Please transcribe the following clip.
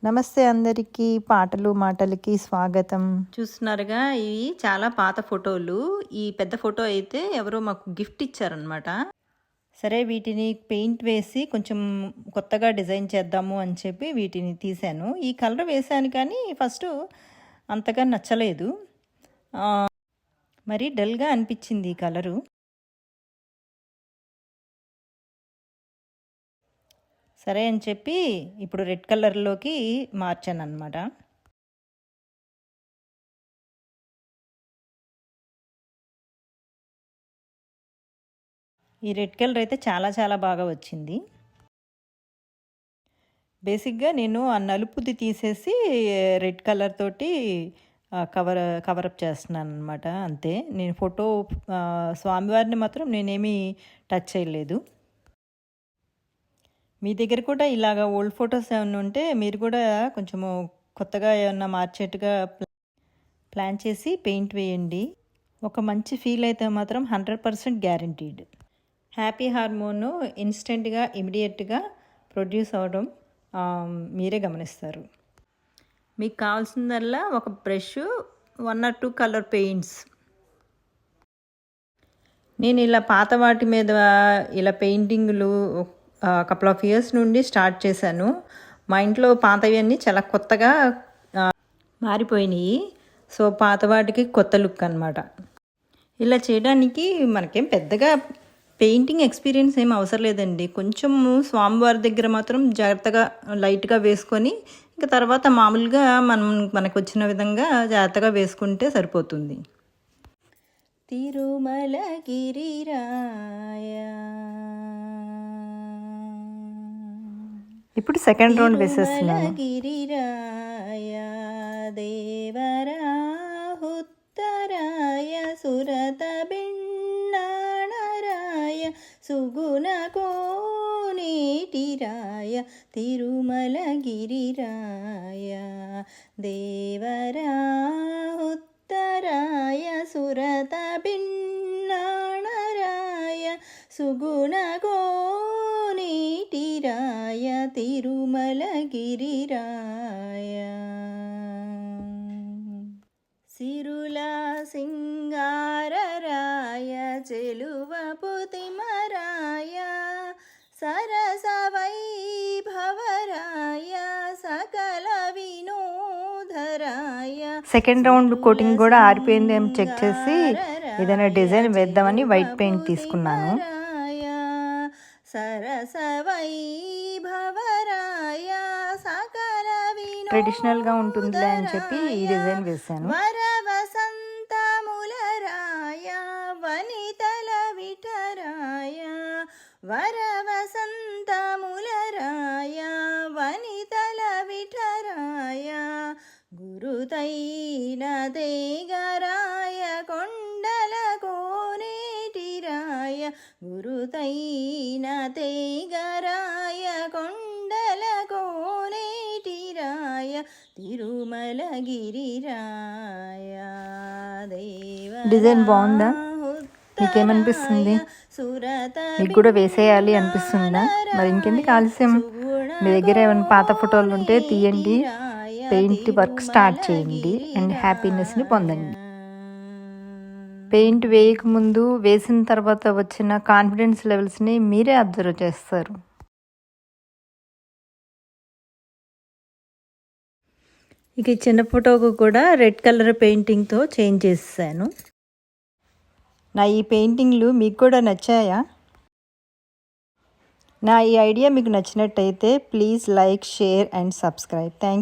నమస్తే అందరికీ. పాటలు మాటలకి స్వాగతం. చూస్తున్నారుగా ఇవి చాలా పాత ఫోటోలు. ఈ పెద్ద ఫోటో అయితే ఎవరో మాకు గిఫ్ట్ ఇచ్చారనమాట. సరే వీటిని పెయింట్ వేసి కొంచెం కొత్తగా డిజైన్ చేద్దాము అని చెప్పి వీటిని తీశాను. ఈ కలర్ వేశాను కానీ ఫస్ట్ అంతగా నచ్చలేదు, మరి డల్గా అనిపించింది ఈ కలరు. సరే అని చెప్పి ఇప్పుడు రెడ్ కలర్లోకి మార్చాను అనమాట. ఈ రెడ్ కలర్ అయితే చాలా చాలా బాగా వచ్చింది. బేసిక్గా నేను ఆ నలుపుది తీసేసి రెడ్ కలర్ తోటి కవరప్ చేస్తున్నాను అనమాట. అంతే. నేను ఫోటో స్వామివారిని మాత్రం నేనేమీ టచ్ చేయలేదు. మీ దగ్గర కూడా ఇలాగ ఓల్డ్ ఫొటోస్ ఏమైనా ఉంటే మీరు కూడా కొంచెము కొత్తగా ఏమన్నా మార్చేట్టుగా ప్లాన్ చేసి పెయింట్ వేయండి. ఒక మంచి ఫీల్ అయితే మాత్రం 100% గ్యారంటీడ్. హ్యాపీ హార్మోను ఇన్స్టెంట్గా ఇమీడియట్గా ప్రొడ్యూస్ అవ్వడం మీరే గమనిస్తారు. మీకు కావాల్సిందల్లా ఒక బ్రష్, 1 or 2 కలర్ పెయింట్స్. నేను ఇలా పాత వాటి మీద ఇలా పెయింటింగ్లు కపుల్ ఆఫ్ ఇయర్స్ నుండి స్టార్ట్ చేశాను. మా ఇంట్లో పాతవి అన్నీ చాలా కొత్తగా మారిపోయినాయి. సో పాత వాటికి కొత్త లుక్ అనమాట. ఇలా చేయడానికి మనకేం పెద్దగా పెయింటింగ్ ఎక్స్పీరియన్స్ ఏం అవసరం లేదండి. కొంచెం స్వామివారి దగ్గర మాత్రం జాగ్రత్తగా లైట్గా వేసుకొని ఇంకా తర్వాత మామూలుగా మనకు వచ్చిన విధంగా జాగ్రత్తగా వేసుకుంటే సరిపోతుంది. తిరుమల గిరిరాయ. ఇప్పుడు సెకండ్ రౌండ్ వేసేస్తున్నాను. గిరిరాయ దేవరా ఉత్తరాయ సురత బిన్నాణరాయ సుగుణ కోనేటిరాయ తిరుమల గిరిరాయ దేవరా ఉత్తరాయ సురత బిన్నాణరాయ సుగుణ కోనేటిరాయ తిరుమల గిరిరాయ. సిరుల సింగారరాయ చెలువపుతిమరాయ సరస వైభవరాయ సకల వినోదరాయ. సెకండ్ రౌండ్ కోటింగ్ కూడా ఆరిపోయింది ఏం చెక్ చేసి ఏదైనా డిజైన్ వేద్దామని వైట్ పెయింట్ తీసుకున్నాను. సరస వైభవరాయ సకల ట్రెడిషనల్గా ఉంటుందిలే అని చెప్పి ఈ డిజైన్ వేశాను. వరవసంతములరాయ వనితల విఠరాయ వరవసంతములరాయ వనితల విఠరాయ గురుతైన దేగరాయ కొండల కోనేటిరాయ గురుతైన తేగరాయ కొండల కోనేటిరాయ తిరుమల గిరిరాయ దేవ. డిజైన్ బాగుందా? మీకేమనిపిస్తుంది? మీకు కూడా వేసేయాలి అనిపిస్తుందా? మరి ఇంకెందుకు ఆలస్యం? మీ దగ్గర ఏమైనా పాత ఫోటోలు ఉంటే తీయండి, పెయింట్ వర్క్ స్టార్ట్ చేయండి అండ్ హ్యాపీనెస్ని పొందండి. పెయింట్ వేయకముందు వేసిన తర్వాత వచ్చిన కాన్ఫిడెన్స్ లెవెల్స్ని మీరే అబ్జర్వ్ చేస్తారు. ఇక చిన్న ఫోటోకు కూడా రెడ్ కలర్ పెయింటింగ్తో చేంజ్ చేసాను. నా ఈ పెయింటింగ్లు మీకు కూడా నచ్చాయా? నా ఈ ఐడియా మీకు నచ్చినట్టయితే please like, share and subscribe. Thank you.